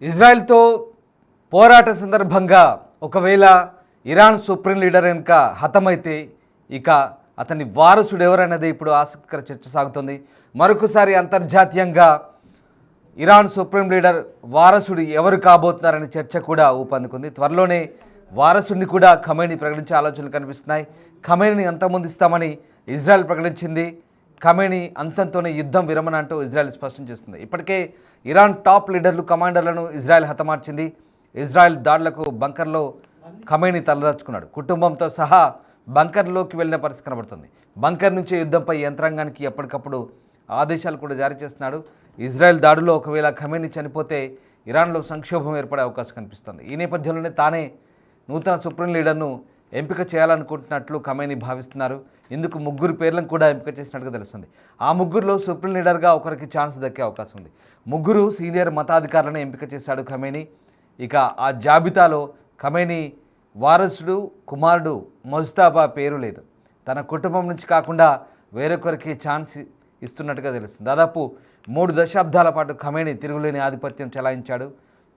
ఇజ్రాయెల్తో పోరాట సందర్భంగా ఒకవేళ ఇరాన్ సుప్రీం లీడర్ కనుక హతమైతే ఇక అతని వారసుడు ఎవరన్నది ఇప్పుడు ఆసక్తికర చర్చ సాగుతుంది. మరొకసారి అంతర్జాతీయంగా ఇరాన్ సుప్రీం లీడర్ వారసుడు ఎవరు కాబోతున్నారనే చర్చ కూడా ఊపందుకుంది. త్వరలోనే వారసుడిని కూడా ఖమేనీ ప్రకటించే ఆలోచనలు కనిపిస్తున్నాయి. ఖమేనీని అంతమొందిస్తామని ఇజ్రాయెల్ ప్రకటించింది. ఖమేనీ అంతంతోనే యుద్ధం విరమణ అంటూ ఇజ్రాయెల్ స్పష్టం చేస్తుంది. ఇప్పటికే ఇరాన్ టాప్ లీడర్లు కమాండర్లను ఇజ్రాయెల్ హతమార్చింది. ఇజ్రాయెల్ దాడులకు బంకర్లో ఖమేనీ తలదాచుకున్నాడు. కుటుంబంతో సహా బంకర్లోకి వెళ్ళిన పరిస్థితి కనబడుతుంది. బంకర్ నుంచి యుద్ధంపై యంత్రాంగానికి ఎప్పటికప్పుడు ఆదేశాలు కూడా జారీ చేస్తున్నాడు. ఇజ్రాయెల్ దాడులో ఒకవేళ ఖమేనీ చనిపోతే ఇరాన్లో సంక్షోభం ఏర్పడే అవకాశం కనిపిస్తుంది. ఈ నేపథ్యంలోనే తానే నూతన సుప్రీం లీడర్ను ఎంపిక చేయాలనుకుంటున్నట్లు ఖమేనీ భావిస్తున్నారు. ఇందుకు ముగ్గురు పేర్లను కూడా ఎంపిక చేసినట్టుగా తెలుస్తుంది. ఆ ముగ్గురులో సుప్రీం లీడర్గా ఒకరికి ఛాన్స్ దక్కే అవకాశం ఉంది. ముగ్గురు సీనియర్ మతాధికారులను ఎంపిక చేశాడు ఖమేనీ. ఇక ఆ జాబితాలో ఖమేనీ వారసుడు కుమారుడు ముజ్తబా పేరు లేదు. తన కుటుంబం నుంచి కాకుండా వేరొకరికి ఛాన్స్ ఇస్తున్నట్టుగా తెలుస్తుంది. దాదాపు 3 దశాబ్దాల పాటు ఖమేనీ తిరుగులేని ఆధిపత్యం చెలాయించాడు.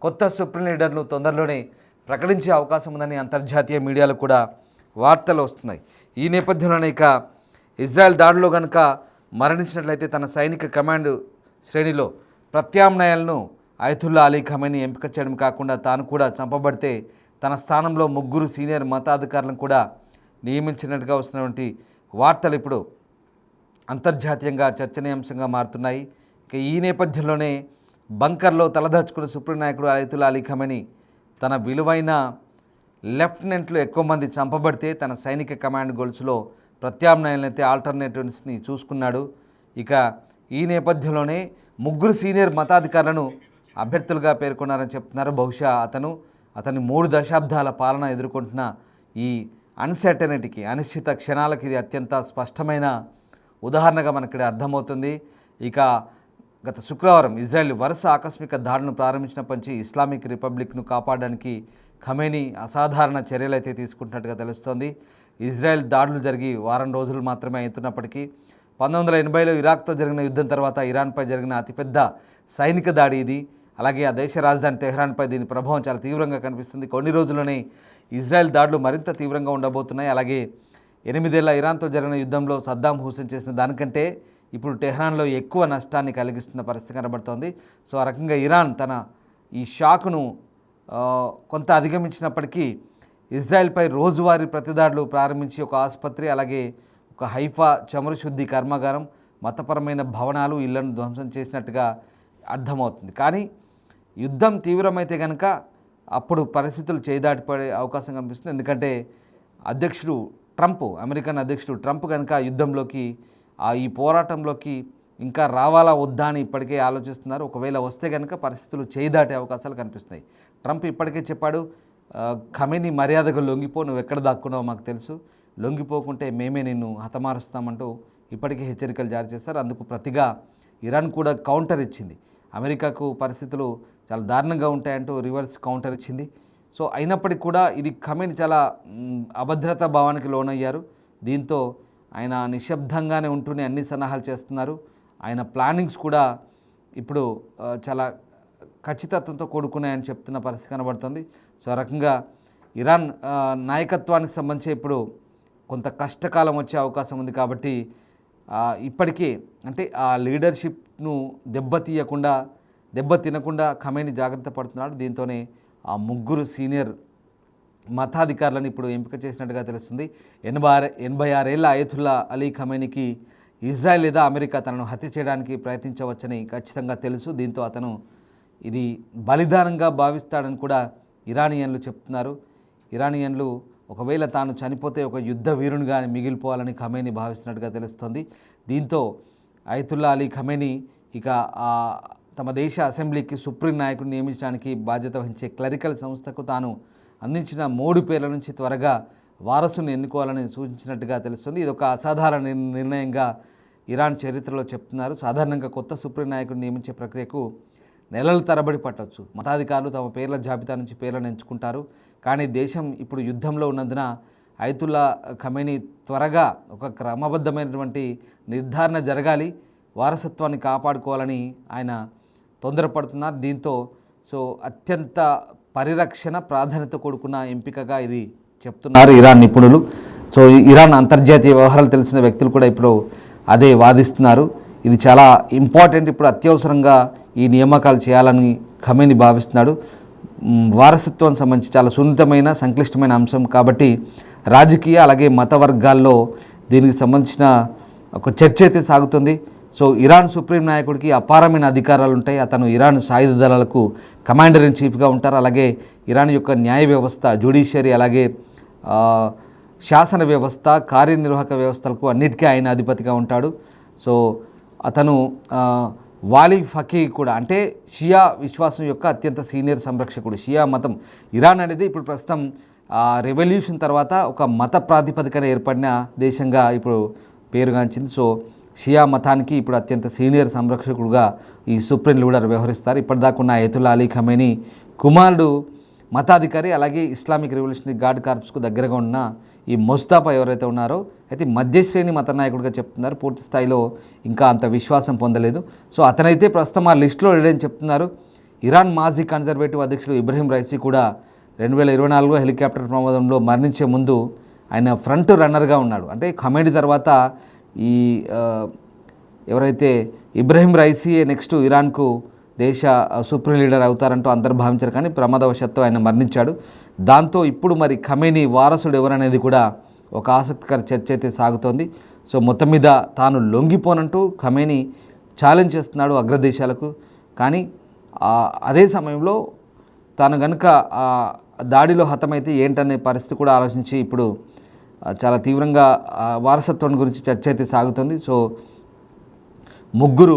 కొత్త సుప్రీం లీడర్ను తొందరలోనే ప్రకటించే అవకాశం ఉందని అంతర్జాతీయ మీడియాలో కూడా వార్తలు వస్తున్నాయి. ఈ నేపథ్యంలోనే ఇక ఇజ్రాయెల్ దాడిలో కనుక మరణించినట్లయితే తన సైనిక కమాండ్ శ్రేణిలో ప్రత్యామ్నాయాలను అయతుల్లా అలీ ఖమేనీ ఎంపిక చేయడం కాకుండా తాను కూడా చంపబడితే తన స్థానంలో ముగ్గురు సీనియర్ మతాధికారులను కూడా నియమించినట్టుగా వస్తున్నటువంటి వార్తలు ఇప్పుడు అంతర్జాతీయంగా చర్చనీయాంశంగా మారుతున్నాయి. ఇక ఈ నేపథ్యంలోనే బంకర్లో తలదాచుకున్న సుప్రీం నాయకుడు అయతుల్లా అలీ ఖమేనీ తన విలువైన లెఫ్టినెంట్లు ఎక్కువ మంది చంపబడితే తన సైనిక కమాండ్ గొలుసులో ప్రత్యామ్నాయాలనైతే ఆల్టర్నేటివ్స్ని చూసుకున్నాడు. ఇక ఈ నేపథ్యంలోనే ముగ్గురు సీనియర్ మతాధికారులను అభ్యర్థులుగా పేర్కొన్నారని చెప్తున్నారు. బహుశా అతని 3 దశాబ్దాల పాలన ఎదుర్కొంటున్న ఈ అన్సర్టనిటీకి, అనిశ్చిత క్షణాలకు ఇది అత్యంత స్పష్టమైన ఉదాహరణగా మనకి అర్థమవుతుంది. ఇక గత శుక్రవారం ఇజ్రాయెల్ వరుస ఆకస్మిక దాడులను ప్రారంభించినప్పటి నుంచి ఇస్లామిక్ రిపబ్లిక్ను కాపాడడానికి ఖమేనీ అసాధారణ చర్యలు అయితే తీసుకుంటున్నట్టుగా తెలుస్తోంది. ఇజ్రాయెల్ దాడులు జరిగి వారం రోజులు మాత్రమే అవుతున్నప్పటికీ 1980లో ఇరాక్తో జరిగిన యుద్ధం తర్వాత ఇరాన్పై జరిగిన అతిపెద్ద సైనిక దాడి ఇది. అలాగే ఆ దేశ రాజధాని తెహ్రాన్పై దీని ప్రభావం చాలా తీవ్రంగా కనిపిస్తుంది. కొన్ని రోజుల్లోనే ఇజ్రాయెల్ దాడులు మరింత తీవ్రంగా ఉండబోతున్నాయి. అలాగే 8 ఏళ్ల ఇరాన్తో జరిగిన యుద్ధంలో సద్దాం హుసేన్ చేసిన దానికంటే ఇప్పుడు టెహ్రాన్లో ఎక్కువ నష్టాన్ని కలిగిస్తున్న పరిస్థితి కనబడుతోంది. సో ఆ రకంగా ఇరాన్ తన ఈ షాక్ను కొంత అధిగమించినప్పటికీ ఇజ్రాయెల్పై రోజువారీ ప్రతిదాడులు ప్రారంభించి ఒక ఆసుపత్రి, అలాగే ఒక హైఫా చమురు శుద్ధి కర్మాగారం, మతపరమైన భవనాలు, ఇళ్లను ధ్వంసం చేసినట్టుగా అర్థమవుతుంది. కానీ యుద్ధం తీవ్రమైతే కనుక అప్పుడు పరిస్థితులు చేదాటిపడే అవకాశం కనిపిస్తుంది. ఎందుకంటే అధ్యక్షుడు ట్రంప్, అమెరికన్ అధ్యక్షుడు ట్రంప్ కనుక యుద్ధంలోకి ఈ పోరాటంలోకి ఇంకా రావాలా వద్దా అని ఇప్పటికే ఆలోచిస్తున్నారు. ఒకవేళ వస్తే కనుక పరిస్థితులు చేదాటే అవకాశాలు కనిపిస్తున్నాయి. ట్రంప్ ఇప్పటికే చెప్పాడు, ఖమేనీ మర్యాదగా లొంగిపో, నువ్వు ఎక్కడ దాక్కున్నావో మాకు తెలుసు, లొంగిపోకుంటే మేమే నిన్ను హతమారుస్తామంటూ ఇప్పటికే హెచ్చరికలు జారీ చేశారు. అందుకు ప్రతిగా ఇరాన్ కూడా కౌంటర్ ఇచ్చింది. అమెరికాకు పరిస్థితులు చాలా దారుణంగా ఉంటాయంటూ రివర్స్ కౌంటర్ ఇచ్చింది. సో అయినప్పటికీ కూడా ఇది ఖమేనీ చాలా అభద్రతా భావానికి లోనయ్యారు. దీంతో ఆయన నిశ్శబ్దంగానే ఉంటూనే అన్ని సన్నాహాలు చేస్తున్నారు. ఆయన ప్లానింగ్స్ కూడా ఇప్పుడు చాలా ఖచ్చితత్వంతో కూడుకున్నాయని చెప్తున్న పరిస్థితి కనబడుతుంది. సో ఆ రకంగా ఇరాన్ నాయకత్వానికి సంబంధించి ఇప్పుడు కొంత కష్టకాలం వచ్చే అవకాశం ఉంది. కాబట్టి ఇప్పటికే అంటే ఆ లీడర్షిప్ను దెబ్బతినకుండా ఖమేనీ జాగ్రత్త పడుతున్నాడు. దీంతోనే ఆ ముగ్గురు సీనియర్ మతాధికారులను ఇప్పుడు ఎంపిక చేసినట్టుగా తెలుస్తుంది. 86 ఏళ్ల అయతుల్లా అలీ ఖమేనీకి ఇజ్రాయెల్ లేదా అమెరికా తనను హత్య చేయడానికి ప్రయత్నించవచ్చని ఖచ్చితంగా తెలుసు. దీంతో అతను ఇది బలిదానంగా భావిస్తాడని కూడా ఇరానియన్లు చెప్తున్నారు. ఇరానియన్లు ఒకవేళ తాను చనిపోతే ఒక యుద్ధ వీరునిగా మిగిలిపోవాలని ఖమేనీ భావిస్తున్నట్టుగా తెలుస్తోంది. దీంతో అయతుల్లా అలీ ఖమేనీ ఇక తమ దేశ అసెంబ్లీకి సుప్రీం నాయకుడిని నియమించడానికి బాధ్యత వహించే క్లరికల్ సంస్థకు తాను అందించిన 3 పేర్ల నుంచి త్వరగా వారసుని ఎన్నుకోవాలని సూచించినట్టుగా తెలుస్తుంది. ఇది ఒక అసాధారణ నిర్ణయంగా ఇరాన్ చరిత్రలో చెప్తున్నారు. సాధారణంగా కొత్త సుప్రీం నాయకుడిని నియమించే ప్రక్రియకు నెలల తరబడి పట్టవచ్చు. మతాధికారులు తమ పేర్ల జాబితా నుంచి పేర్లను ఎంచుకుంటారు. కానీ దేశం ఇప్పుడు యుద్ధంలో ఉన్నందున అయతుల్లా ఖమేనీ త్వరగా ఒక క్రమబద్ధమైనటువంటి నిర్ధారణ జరగాలి, వారసత్వాన్ని కాపాడుకోవాలని ఆయన తొందరపడుతున్నారు. దీంతో సో అత్యంత పరిరక్షణ ప్రాధాన్యత కూడుకున్న ఎంపికగా ఇది చెప్తున్నారు ఇరాన్ నిపుణులు. సో ఇరాన్ అంతర్జాతీయ వ్యవహారాలు తెలిసిన వ్యక్తులు కూడా ఇప్పుడు అదే వాదిస్తున్నారు. ఇది చాలా ఇంపార్టెంట్, ఇప్పుడు అత్యవసరంగా ఈ నియామకాలు చేయాలని ఖమేనీ భావిస్తున్నాడు. వారసత్వం సంబంధించి చాలా సున్నితమైన సంక్లిష్టమైన అంశం కాబట్టి రాజకీయ అలాగే మత వర్గాల్లో దీనికి సంబంధించిన ఒక చర్చ అయితే సాగుతుంది. సో ఇరాన్ సుప్రీం నాయకుడికి అపారమైన అధికారాలు ఉంటాయి. అతను ఇరాన్ సాయుధ దళాలకు కమాండర్ ఇన్ చీఫ్గా ఉంటారు. అలాగే ఇరాన్ యొక్క న్యాయ వ్యవస్థ, జ్యుడిషియరీ, అలాగే శాసన వ్యవస్థ, కార్యనిర్వాహక వ్యవస్థలకు అన్నిటికీ ఆయన అధిపతిగా ఉంటాడు. సో అతను వాలీ ఫకీ కూడా, అంటే షియా విశ్వాసం యొక్క అత్యంత సీనియర్ సంరక్షకుడు. షియా మతం ఇరాన్ అనేది ఇప్పుడు ప్రస్తుతం రెవల్యూషన్ తర్వాత ఒక మత ప్రాతిపదికన ఏర్పడిన దేశంగా ఇప్పుడు పేరుగాంచింది. సో షియా మతానికి ఇప్పుడు అత్యంత సీనియర్ సంరక్షకుడుగా ఈ సుప్రీం లీడర్ వ్యవహరిస్తారు. ఇప్పటిదాకా ఉన్న అయతుల్లా అలీ ఖమేనీ కుమారుడు మతాధికారి, అలాగే ఇస్లామిక్ రెవల్యూషనరీ గార్డ్ కార్ప్స్కు దగ్గరగా ఉన్న ఈ ముస్తాఫా ఎవరైతే ఉన్నారో అయితే మధ్యశ్రేణి మత నాయకుడిగా చెప్తున్నారు. పూర్తి స్థాయిలో ఇంకా అంత విశ్వాసం పొందలేదు. సో అతనైతే ప్రస్తుతం ఆ లిస్టులో లేడని చెప్తున్నారు. ఇరాన్ మాజీ కన్జర్వేటివ్ అధ్యక్షుడు ఇబ్రహీం రైసీ కూడా 2024 హెలికాప్టర్ ప్రమాదంలో మరణించే ముందు ఆయన ఫ్రంట్ రన్నర్గా ఉన్నాడు. అంటే ఖమేనీ తర్వాత ఈ ఎవరైతే ఇబ్రహీం రైసీ నెక్స్ట్ ఇరాన్కు దేశ సుప్రీం లీడర్ అవుతారంటూ అందరూ భావించారు, కానీ ప్రమాదవశాత్తు ఆయన మరణించాడు. దాంతో ఇప్పుడు మరి ఖమేనీ వారసుడు ఎవరనేది కూడా ఒక ఆసక్తికర చర్చ అయితే సాగుతోంది. సో మొత్తం మీద తాను లొంగిపోనంటూ ఖమేనీ ఛాలెంజ్ చేస్తున్నాడు అగ్రదేశాలకు. కానీ అదే సమయంలో తాను కనుక దాడిలో హతమైతే ఏంటనే పరిస్థితి కూడా ఆలోచించి ఇప్పుడు చాలా తీవ్రంగా వారసత్వం గురించి చర్చ అయితే సాగుతుంది. సో ముగ్గురు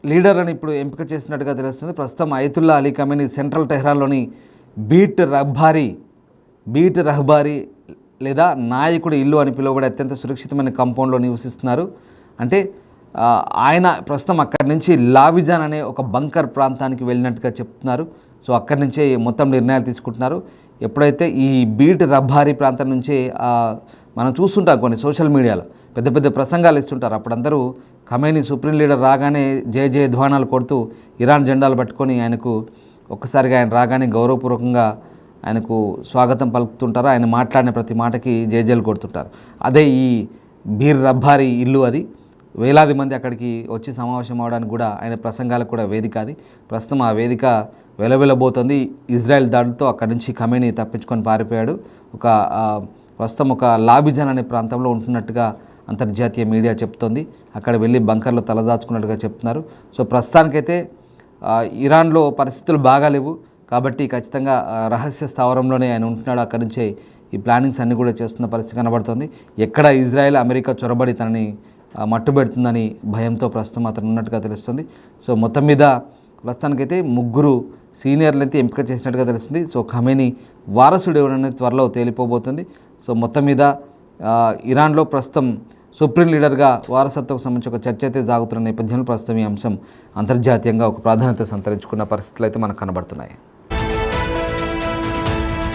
లీడర్ అని ఇప్పుడు ఎంపిక చేసినట్టుగా తెలుస్తుంది. ప్రస్తుతం అయతుల్లా అలీ ఖమేనీ సెంట్రల్ టెహ్రాన్లోని బీట్ రహబారీ లేదా నాయకుడి ఇల్లు అని పిలువబడే అత్యంత సురక్షితమైన కాంపౌండ్లో నివసిస్తున్నారు. అంటే ఆయన ప్రస్తుతం అక్కడి నుంచి లావిజాన్ అనే ఒక బంకర్ ప్రాంతానికి వెళ్ళినట్టుగా చెప్తున్నారు. సో అక్కడి నుంచే మొత్తం నిర్ణయాలు తీసుకుంటున్నారు. ఎప్పుడైతే ఈ బీట్ రబ్బారీ ప్రాంతం నుంచే మనం చూస్తుంటాం కొన్ని సోషల్ మీడియాలో పెద్ద పెద్ద ప్రసంగాలు ఇస్తుంటారు. అప్పుడందరూ ఖమేనీ సుప్రీం లీడర్ రాగానే జయ జయ ధ్వానాలు కొడుతూ ఇరాన్ జెండాలు పట్టుకొని ఆయనకు ఒక్కసారిగా ఆయన రాగానే గౌరవపూర్వకంగా ఆయనకు స్వాగతం పలుకుతుంటారు. ఆయన మాట్లాడిన ప్రతి మాటకి జయజయలు కొడుతుంటారు. అదే ఈ బీర్ రబ్బారీ ఇల్లు. అది వేలాది మంది అక్కడికి వచ్చి సమావేశం అవడానికి కూడా ఆయన ప్రసంగాలకు కూడా వేదిక అది. ప్రస్తుతం ఆ వేదిక వెలవెలబోతోంది. ఇజ్రాయెల్ దాడులతో అక్కడి నుంచి ఖమేనీ తప్పించుకొని పారిపోయాడు. ప్రస్తుతం ఒక లాబిజాన్ అనే ప్రాంతంలో ఉంటున్నట్టుగా అంతర్జాతీయ మీడియా చెప్తోంది. అక్కడ వెళ్ళి బంకర్లో తలదాచుకున్నట్టుగా చెప్తున్నారు. సో ప్రస్తుతానికైతే ఇరాన్లో పరిస్థితులు బాగాలేవు కాబట్టి ఖచ్చితంగా రహస్య స్థావరంలోనే ఆయన ఉంటున్నాడు. అక్కడి నుంచే ఈ ప్లానింగ్స్ అన్నీ కూడా చేస్తున్న పరిస్థితి కనబడుతుంది. ఎక్కడ ఇజ్రాయెల్ అమెరికా చొరబడి తనని మట్టుబెడుతుందని భయంతో ప్రస్తుతం అతను ఉన్నట్టుగా తెలుస్తుంది. సో మొత్తం మీద ప్రస్తుతానికైతే ముగ్గురు సీనియర్లు అయితే ఎంపిక చేసినట్టుగా తెలుస్తుంది. సో ఖమేనీ వారసుడు ఎవరనేది త్వరలో తేలిపోబోతుంది. సో మొత్తం మీద ఇరాన్లో ప్రస్తుతం సుప్రీం లీడర్గా వారసత్వం సంబంధించి ఒక చర్చ అయితే సాగుతున్న నేపథ్యంలో ప్రస్తుతం ఈ అంశం అంతర్జాతీయంగా ఒక ప్రాధాన్యత సంతరించుకున్న పరిస్థితులు అయితే మనకు కనబడుతున్నాయి.